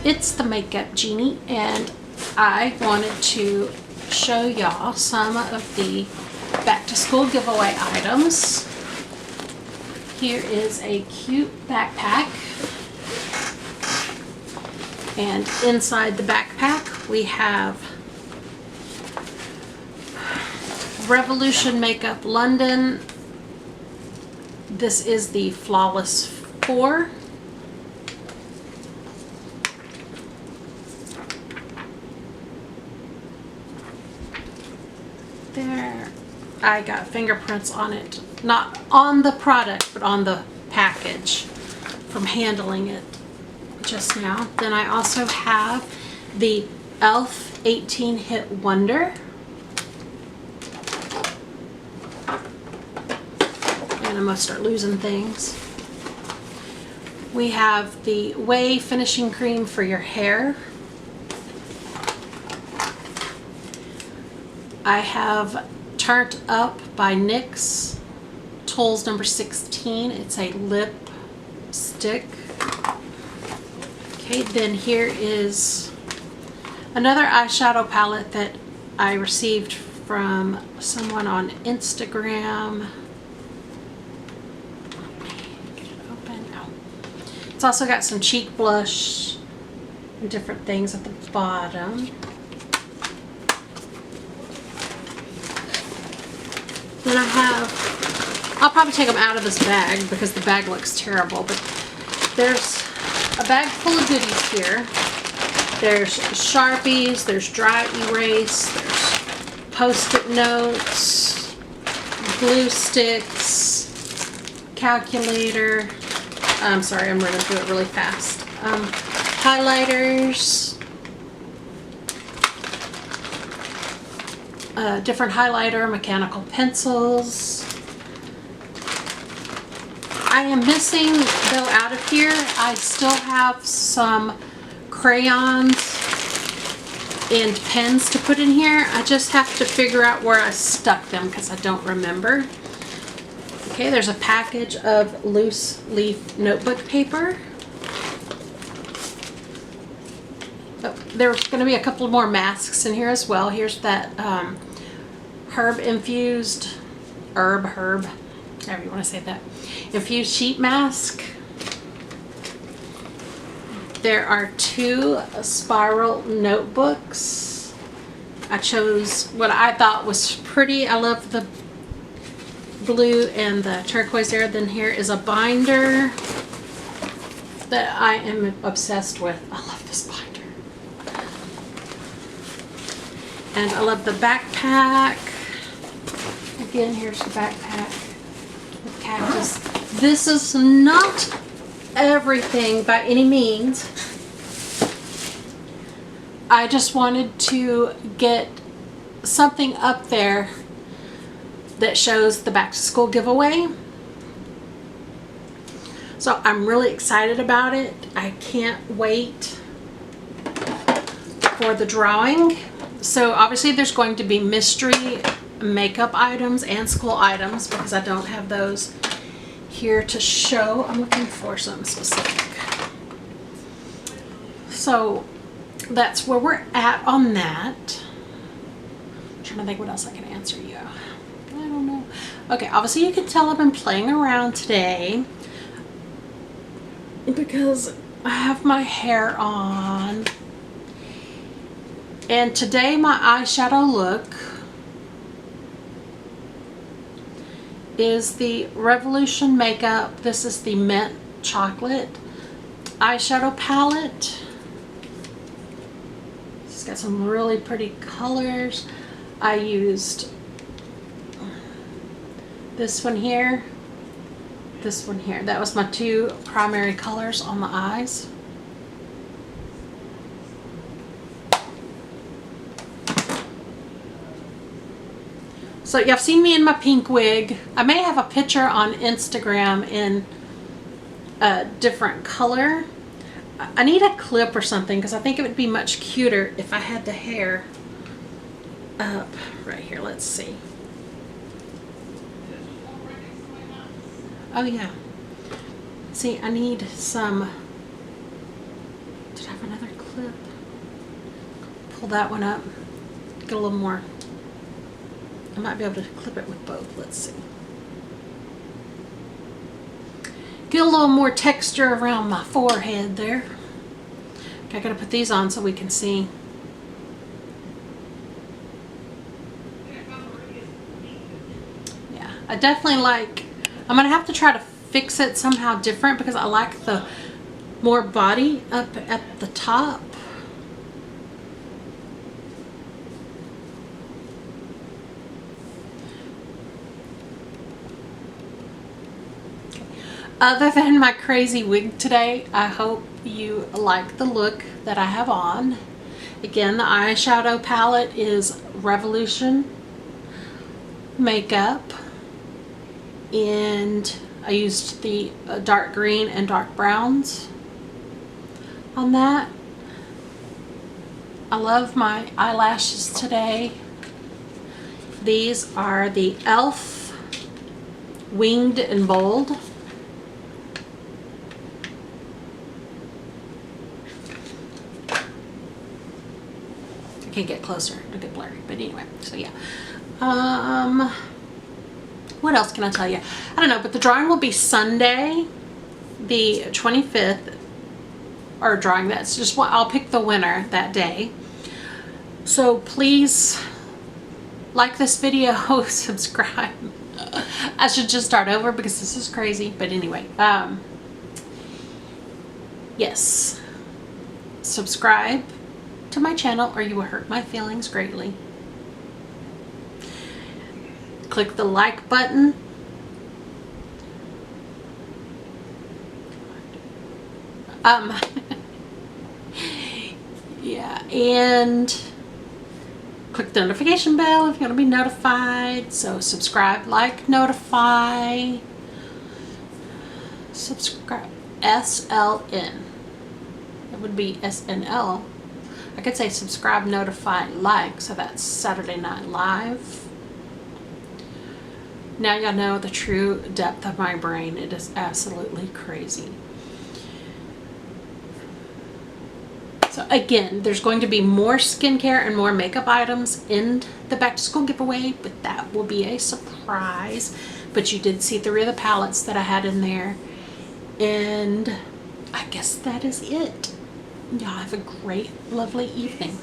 It's the Makeup Jeannie, and I wanted to show y'all some of the back to school giveaway items. Here is a cute backpack, and inside the backpack we have Revolution Makeup London. This is the Flawless 4. There, I got fingerprints on it, not on the product but on the package from handling it just now. Then I also have the e.l.f. 18 Hit Wonder, and I'm gonna start losing things. We have the Way Finishing Cream for your hair. I have Turned Up by NYX Tools number 16. It's a lip stick. Okay, then here is another eyeshadow palette that I received from someone on Instagram. Get it open. Oh. It's also got some cheek blush and different things at the bottom. Then I have, I'll probably take them out of this bag because the bag looks terrible, but there's a bag full of goodies here. There's Sharpies, there's dry erase, there's Post-it notes, glue sticks, calculator. I'm sorry, I'm running through it really fast. Highlighters, different highlighter, mechanical pencils. I am missing, though, out of here, I still have some crayons and pens to put in here. I just have to figure out where I stuck them because I don't remember. Okay, there's a package of loose leaf notebook paper. Oh, there's going to be a couple more masks in here as well. Here's that herb, however you want to say that, infused sheet mask. There are 2 spiral notebooks. I chose what I thought was pretty. I love the blue and the turquoise there. Then here is a binder that I am obsessed with. I love this binder. And I love the backpack. Again, here's the backpack with cactus. This is not everything by any means. I just wanted to get something up there that shows the back to school giveaway. So I'm really excited about it. I can't wait for the drawing. So obviously there's going to be mystery makeup items and school items because I don't have those here to show. I'm looking for something specific. So that's where we're at on that. I'm trying to think what else I can answer you. I don't know. Okay, obviously you can tell I've been playing around today because I have my hair on. And today my eyeshadow look is the Revolution Makeup. This is the Mint Chocolate eyeshadow palette. It's got some really pretty colors. I used this one here, this one here. That was my 2 primary colors on the eyes. So you've seen me in my pink wig. I may have a picture on Instagram in a different color. I need a clip or something because I think it would be much cuter if I had the hair up right here. Let's see. Oh yeah. See, I need some. Did I have another clip? clip. Pull that one up. Get a little more. I might be able to clip it with both. Let's see. Get a little more texture around my forehead there. Okay, I gotta put these on so we can see. Yeah, I definitely like, I'm gonna have to try to fix it somehow different because I like the more body up at the top. Other than my crazy wig today, I hope you like the look that I have on. Again, the eyeshadow palette is Revolution Makeup, and I used the dark green and dark browns on that. I love my eyelashes today. These are the e.l.f. Winged and Bold. Can't get closer, it'll get blurry, but anyway, so yeah. What else can I tell you? I don't know, but the drawing will be Sunday the 25th, or drawing, that's just what I'll pick the winner that day. So please like this video, subscribe. I should just start over because this is crazy, but anyway, yes, subscribe to my channel or you will hurt my feelings greatly. Click the like button. Yeah, and click the notification bell if you want to be notified. So subscribe, like, notify, subscribe. SLN. It would be SNL. I could say subscribe, notify, like, so that's Saturday Night Live. Now y'all know the true depth of my brain. It is absolutely crazy. So again, there's going to be more skincare and more makeup items in the back to school giveaway, but that will be a surprise. But you did see 3 of the palettes that I had in there. And I guess that is it. Y'all have a great, lovely evening.